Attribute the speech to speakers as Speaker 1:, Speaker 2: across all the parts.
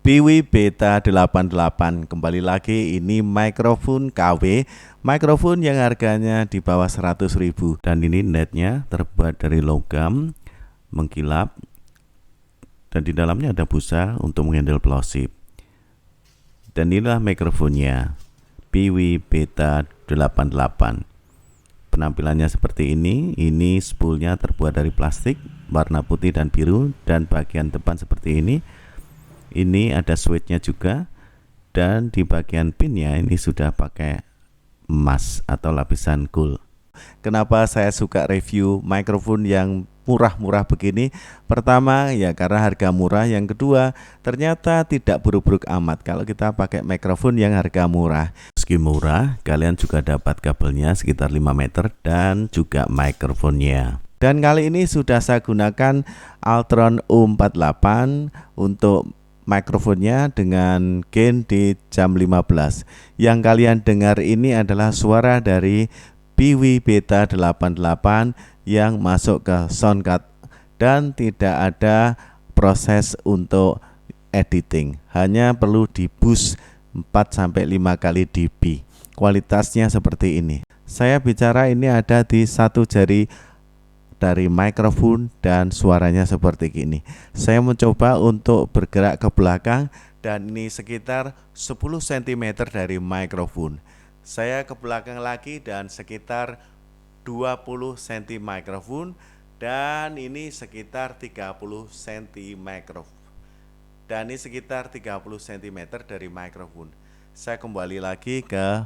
Speaker 1: Piwi Beta 88. Kembali lagi, ini mikrofon KW, mikrofon yang harganya di bawah 100.000, dan ini netnya terbuat dari logam mengkilap dan di dalamnya ada busa untuk menghandle plosif. Dan inilah mikrofonnya, Piwi Beta 88. Penampilannya seperti ini spoolnya terbuat dari plastik warna putih dan biru, dan bagian depan seperti ini. Ini ada switchnya juga, dan di bagian pinnya ini sudah pakai emas atau lapisan gold. Kenapa saya suka review mikrofon yang murah-murah begini? Pertama ya karena harga murah, yang kedua ternyata tidak buruk-buruk amat kalau kita pakai mikrofon yang harga murah. Meski murah, kalian juga dapat kabelnya sekitar 5 meter dan juga mikrofonnya. Dan kali ini sudah saya gunakan Altron U48 untuk mikrofonnya dengan gain di jam 15. Yang kalian dengar ini adalah suara dari Piwi Beta 88 yang masuk ke soundcard dan tidak ada proses untuk editing, hanya perlu di boost 4-5 kali dB. Kualitasnya seperti ini. Saya bicara ini ada di satu jari dari mikrofon dan suaranya seperti ini. Saya mencoba untuk bergerak ke belakang dan ini sekitar 10 cm dari mikrofon. Saya ke belakang lagi dan sekitar 20 cm mikrofon, dan ini sekitar 30 cm mikrofon. Dan ini sekitar 30 cm dari mikrofon. Saya kembali lagi ke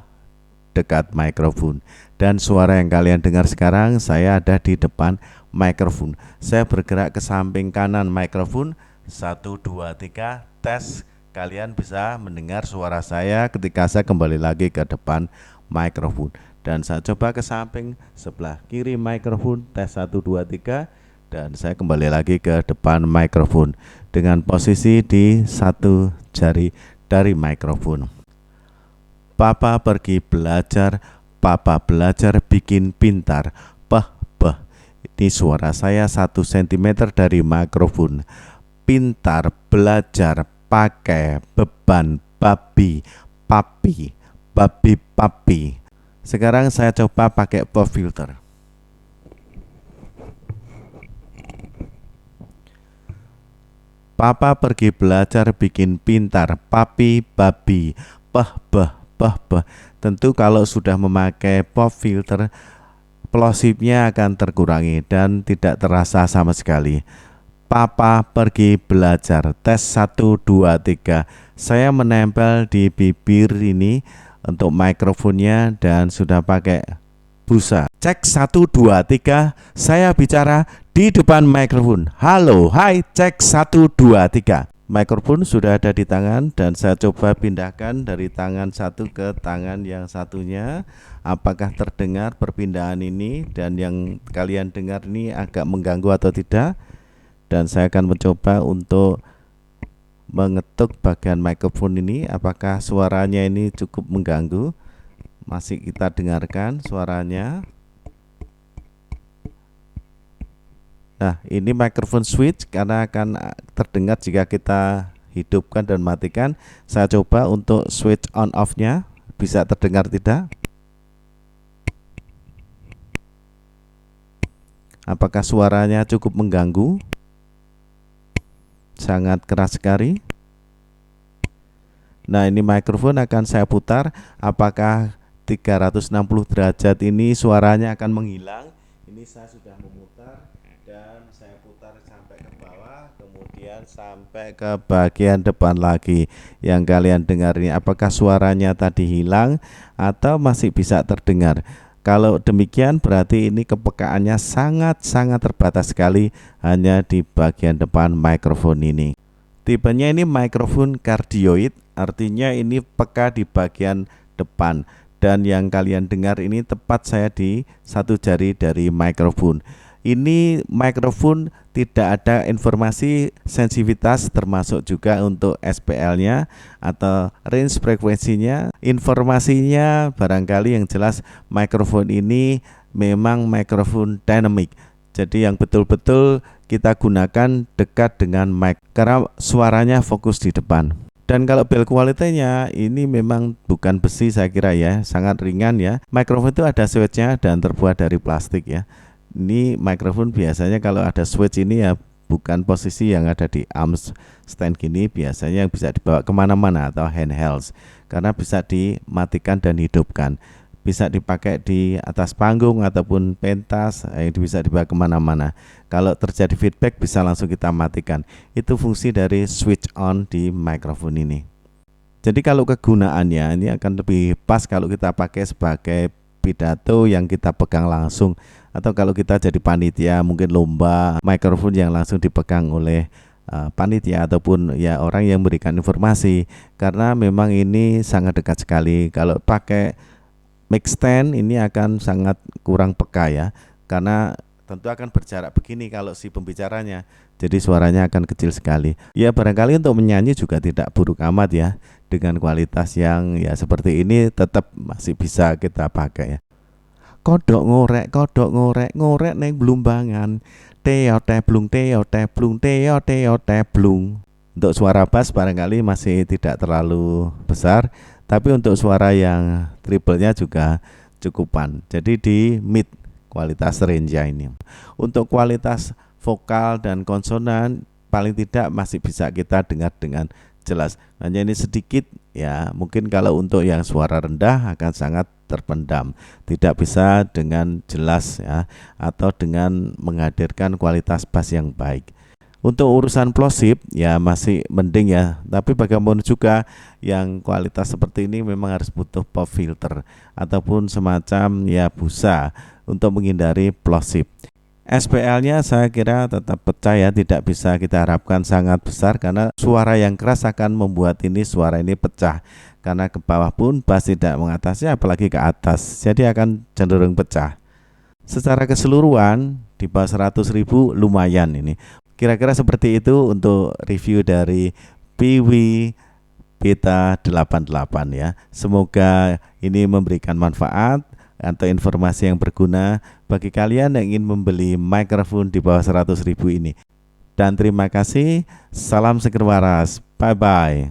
Speaker 1: dekat mikrofon, dan suara yang kalian dengar sekarang saya ada di depan mikrofon. Saya bergerak ke samping kanan mikrofon. 1, 2, 3 tes. Kalian bisa mendengar suara saya ketika saya kembali lagi ke depan mikrofon, dan saya coba ke samping sebelah kiri mikrofon. Tes 1, 2, 3, dan saya kembali lagi ke depan mikrofon dengan posisi di satu jari dari mikrofon. Papa pergi belajar, papa belajar bikin pintar. Bah. Ini suara saya 1 cm dari mikrofon. Pintar, belajar, pakai, beban, babi, papi. Sekarang saya coba pakai pop filter. Papa pergi belajar bikin pintar, papi, babi, bah. Tentu kalau sudah memakai pop filter, plosifnya akan terkurangi dan tidak terasa sama sekali. Papa pergi belajar. Tes 1, 2, 3. Saya menempel di bibir ini untuk mikrofonnya dan sudah pakai busa. Cek 1, 2, 3. Saya bicara di depan mikrofon. Halo, hai, cek 1, 2, 3. Mikrofon sudah ada di tangan dan saya coba pindahkan dari tangan satu ke tangan yang satunya. Apakah terdengar perpindahan ini dan yang kalian dengar ini agak mengganggu atau tidak? Dan saya akan mencoba untuk mengetuk bagian mikrofon ini. Apakah suaranya ini cukup mengganggu? Masih kita dengarkan suaranya. Nah, ini mikrofon switch karena akan terdengar jika kita hidupkan dan matikan. Saya coba untuk switch on off-nya, bisa terdengar tidak? Apakah suaranya cukup mengganggu? Sangat keras sekali. Nah, ini mikrofon akan saya putar. Apakah 360 derajat ini suaranya akan menghilang? Ini saya sudah memutar dan saya putar sampai ke bawah, kemudian sampai ke bagian depan lagi. Yang kalian dengar ini apakah suaranya tadi hilang atau masih bisa terdengar? Kalau demikian berarti ini kepekaannya sangat terbatas sekali, hanya di bagian depan mikrofon ini. Tipenya ini mikrofon kardioid, artinya ini peka di bagian depan, dan yang kalian dengar ini tepat saya di satu jari dari mikrofon. Ini mikrofon tidak ada informasi sensitivitas, termasuk juga untuk SPL-nya atau range frekuensinya. Informasinya barangkali yang jelas mikrofon ini memang mikrofon dynamic. Jadi yang betul-betul kita gunakan dekat dengan mic karena suaranya fokus di depan. Dan kalau build quality-nya ini memang bukan besi saya kira ya, sangat ringan ya. Mikrofon itu ada switch-nya dan terbuat dari plastik ya. Ini mikrofon biasanya kalau ada switch ini ya bukan posisi yang ada di arm stand gini, biasanya yang bisa dibawa kemana-mana atau handheld karena bisa dimatikan dan hidupkan. Bisa dipakai di atas panggung ataupun pentas, bisa dibawa kemana-mana. Kalau terjadi feedback bisa langsung kita matikan. Itu fungsi dari switch on di mikrofon ini. Jadi kalau kegunaannya ini akan lebih pas kalau kita pakai sebagai pidato yang kita pegang langsung, atau kalau kita jadi panitia mungkin lomba, mikrofon yang langsung dipegang oleh panitia ataupun ya orang yang memberikan informasi, karena memang ini sangat dekat sekali. Kalau pakai mic stand ini akan sangat kurang peka ya, karena tentu akan berjarak begini kalau si pembicaranya, jadi suaranya akan kecil sekali. Ya barangkali untuk menyanyi juga tidak buruk amat ya, dengan kualitas yang ya seperti ini tetap masih bisa kita pakai ya. Kodok ngorek ngorek neng blumbangan, teo teblung teo teblung teo teo teblung. Untuk suara bass barangkali masih tidak terlalu besar, tapi untuk suara yang triple-nya juga cukupan. Jadi di mid kualitas range ini. Untuk kualitas vokal dan konsonan paling tidak masih bisa kita dengar dengan jelas. Hanya ini sedikit ya, mungkin kalau untuk yang suara rendah akan sangat terpendam, tidak bisa dengan jelas ya, atau dengan menghadirkan kualitas bass yang baik. Untuk urusan plosip ya masih mending ya, tapi bagaimana juga yang kualitas seperti ini memang harus butuh pop filter ataupun semacam ya busa untuk menghindari plosip. SPL-nya saya kira tetap pecah ya, tidak bisa kita harapkan sangat besar karena suara yang keras akan membuat ini suara ini pecah, karena ke bawah pun bass tidak mengatasi apalagi ke atas, jadi akan cenderung pecah. Secara keseluruhan di bawah 100.000 lumayan ini. Kira-kira seperti itu untuk review dari Piwi Beta 88 ya. Semoga ini memberikan manfaat atau informasi yang berguna bagi kalian yang ingin membeli mikrofon di bawah 100.000 ini. Dan terima kasih, salam seger waras, bye bye.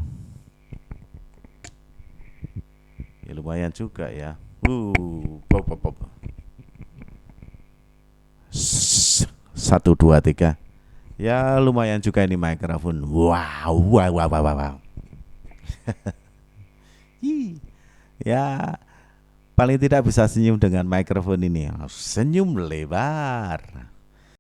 Speaker 1: Ya, lumayan juga ya. Pop, pop, pop. 1, 2, 3. Ya lumayan juga ini mikrofon. Wow, wow, wow, wow, wow. Ya paling tidak bisa senyum dengan mikrofon ini. Senyum lebar.